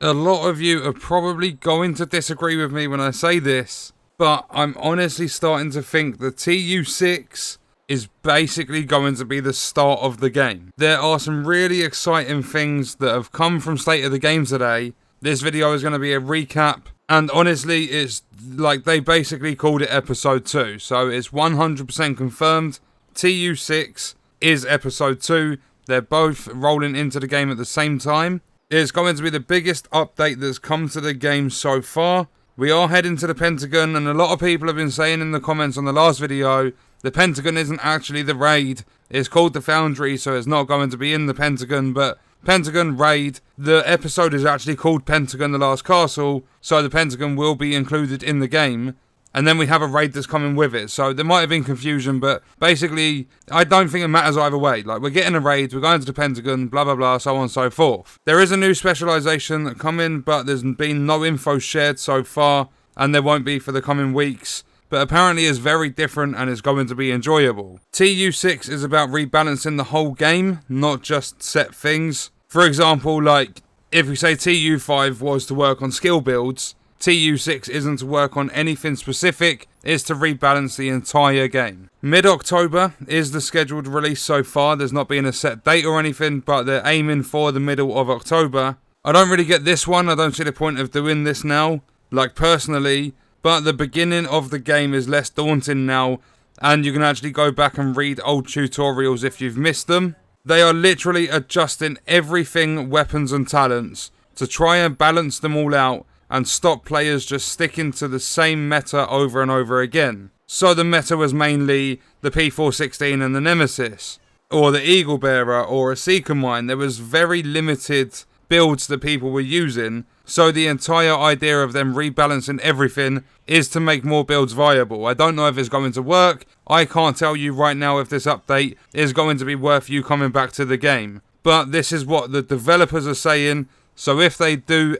A lot of you are probably going to disagree with me when I say this, but I'm honestly starting to think the TU6 is basically going to be the start of the game. There are some really exciting things that have come from State of the Game today. This video is going to be a recap, and honestly, it's like they basically called it episode 2, so it's 100% confirmed. TU6 is episode 2. They're both rolling into the game at the same time. It's going to be the biggest update that's come to the game so far. We are heading to the Pentagon, and a lot of people have been saying in the comments on the last video, the Pentagon isn't actually the raid. It's called the Foundry, so it's not going to be in the Pentagon, but Pentagon raid. The episode is actually called Pentagon: The Last Castle, so the Pentagon will be included in the game. And then we have a raid that's coming with it. So there might have been confusion, but basically, I don't think it matters either way. Like, we're getting a raid, we're going to the Pentagon, blah, blah, blah, so on and so forth. There is a new specialisation coming, but there's been no info shared so far, and there won't be for the coming weeks. But apparently it's very different and it's going to be enjoyable. TU6 is about rebalancing the whole game, not just set things. For example, like, if we say TU5 was to work on skill builds, TU6 isn't to work on anything specific, it's to rebalance the entire game. Mid-October is the scheduled release so far. There's not been a set date or anything, but they're aiming for the middle of October. I don't really get this one, I don't see the point of doing this now, like personally, but the beginning of the game is less daunting now, and you can actually go back and read old tutorials if you've missed them. They are literally adjusting everything, weapons and talents, to try and balance them all out, and stop players just sticking to the same meta over and over again. So the meta was mainly the P416 and the Nemesis, or the Eagle Bearer, or a Seeker Mine. There was very limited builds that people were using, so the entire idea of them rebalancing everything is to make more builds viable. I don't know if it's going to work. I can't tell you right now if this update is going to be worth you coming back to the game. But this is what the developers are saying, so if they do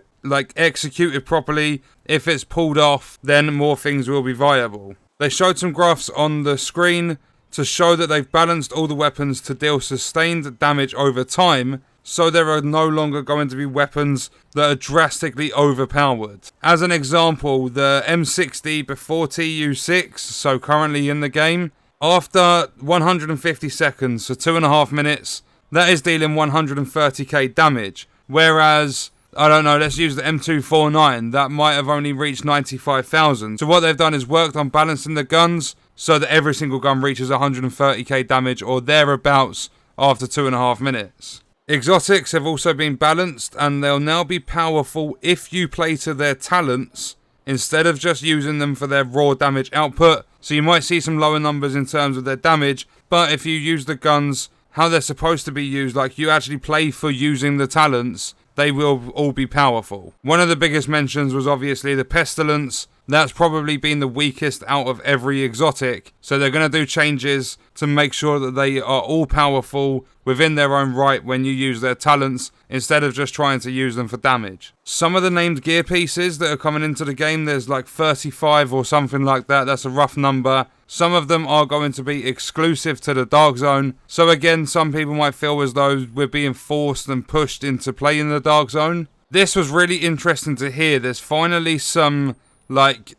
execute it properly, if it's pulled off, then more things will be viable. They showed some graphs on the screen to show that they've balanced all the weapons to deal sustained damage over time, so there are no longer going to be weapons that are drastically overpowered. As an example, the M60 before TU6, so currently in the game, after 150 seconds, so 2.5 minutes, that is dealing 130k damage, whereas I don't know, let's use the M249, that might have only reached 95,000. So what they've done is worked on balancing the guns so that every single gun reaches 130k damage or thereabouts after 2.5 minutes. Exotics have also been balanced, and they'll now be powerful if you play to their talents instead of just using them for their raw damage output. So you might see some lower numbers in terms of their damage, but if you use the guns how they're supposed to be used, like you actually play for using the talents, they will all be powerful. One of the biggest mentions was obviously the Pestilence. That's probably been the weakest out of every exotic. So they're going to do changes to make sure that they are all powerful within their own right when you use their talents, instead of just trying to use them for damage. Some of the named gear pieces that are coming into the game, there's like 35 or something like that. That's a rough number. Some of them are going to be exclusive to the Dark Zone. So again, some people might feel as though we're being forced and pushed into playing the Dark Zone. This was really interesting to hear. There's finally some,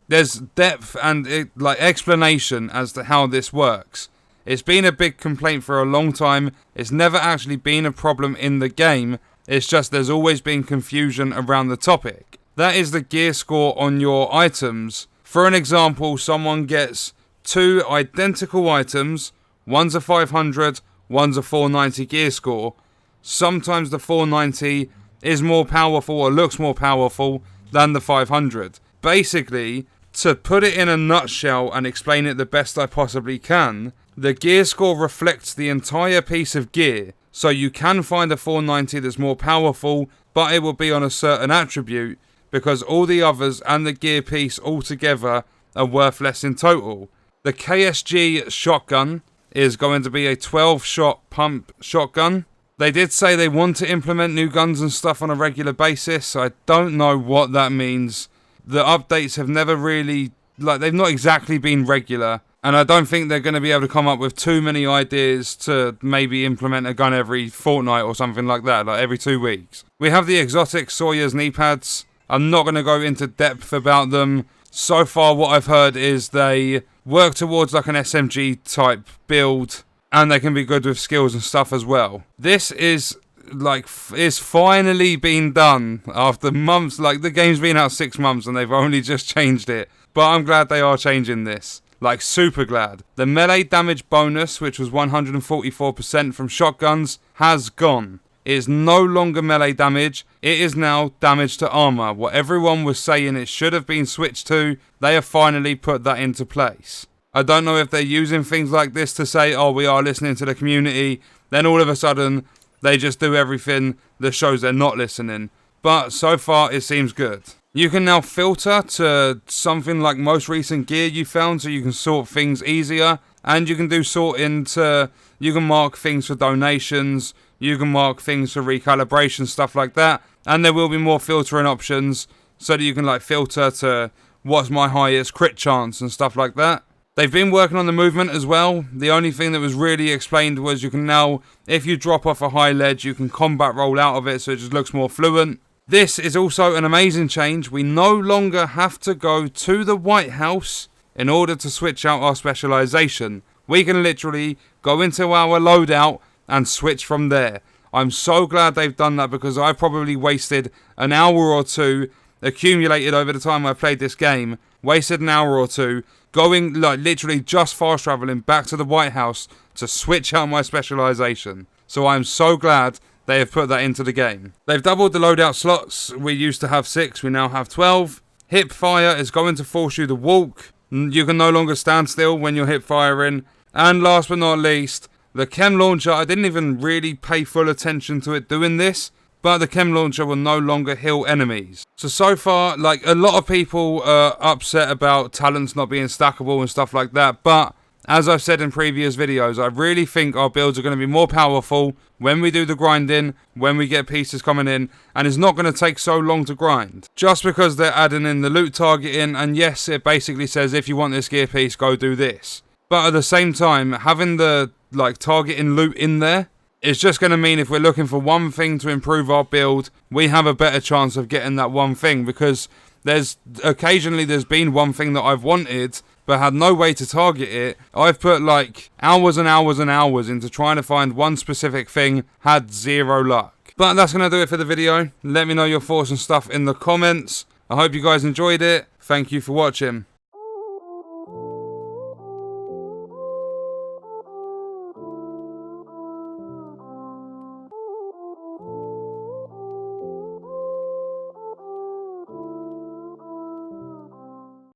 there's depth and explanation as to how this works. It's been a big complaint for a long time. It's never actually been a problem in the game. It's just there's always been confusion around the topic. That is the gear score on your items. For an example, someone gets 2 identical items. One's a 500, one's a 490 gear score. Sometimes the 490 is more powerful or looks more powerful than the 500. Basically, to put it in a nutshell and explain it the best I possibly can, the gear score reflects the entire piece of gear. So you can find a 490 that's more powerful, but it will be on a certain attribute, because all the others and the gear piece altogether are worth less in total. The KSG shotgun is going to be a 12-shot pump shotgun. They did say they want to implement new guns and stuff on a regular basis, so I don't know what that means. The updates have never really, they've not exactly been regular. And I don't think they're going to be able to come up with too many ideas to maybe implement a gun every fortnight or something like that, like every 2 weeks. We have the exotic Sawyer's knee pads. I'm not going to go into depth about them. So far, what I've heard is they work towards like an SMG type build, and they can be good with skills and stuff as well. This is like, it's finally been done after months. Like, the game's been out 6 months and they've only just changed it. But I'm glad they are changing this. Like, super glad. The melee damage bonus, which was 144% from shotguns, has gone. It is no longer melee damage. It is now damage to armor. What everyone was saying it should have been switched to, they have finally put that into place. I don't know if they're using things like this to say, oh, we are listening to the community. Then all of a sudden, they just do everything that shows they're not listening. But so far, it seems good. You can now filter to something like most recent gear you found, so you can sort things easier. And you can do sorting to, you can mark things for donations, you can mark things for recalibration, stuff like that. And there will be more filtering options, so that you can like filter to what's my highest crit chance and stuff like that. They've been working on the movement as well. The only thing that was really explained was you can now, if you drop off a high ledge, you can combat roll out of it, so it just looks more fluent. This is also an amazing change. We no longer have to go to the White House in order to switch out our specialization. We can literally go into our loadout and switch from there. I'm so glad they've done that, because I probably wasted an hour or two, accumulated over the time I played this game, wasted an hour or two, going, like, literally just fast traveling back to the White House to switch out my specialization. So I'm so glad they have put that into the game. They've doubled the loadout slots. We used to have 6, we now have 12. Hip fire is going to force you to walk. You can no longer stand still when you're hip firing. And last but not least, the chem launcher. I didn't even really pay full attention to it doing this, but the chem launcher will no longer heal enemies. So far, like, a lot of people are upset about talents not being stackable and stuff like that, but as I've said in previous videos, I really think our builds are going to be more powerful when we do the grinding, when we get pieces coming in, and it's not going to take so long to grind. Just because they're adding in the loot targeting, and yes, it basically says if you want this gear piece, go do this. But at the same time, having the, like, targeting loot in there, it's just going to mean if we're looking for one thing to improve our build, we have a better chance of getting that one thing, because there's been one thing that I've wanted, but had no way to target it. I've put like hours and hours and hours into trying to find one specific thing, had zero luck. But that's going to do it for the video. Let me know your thoughts and stuff in the comments. I hope you guys enjoyed it. Thank you for watching.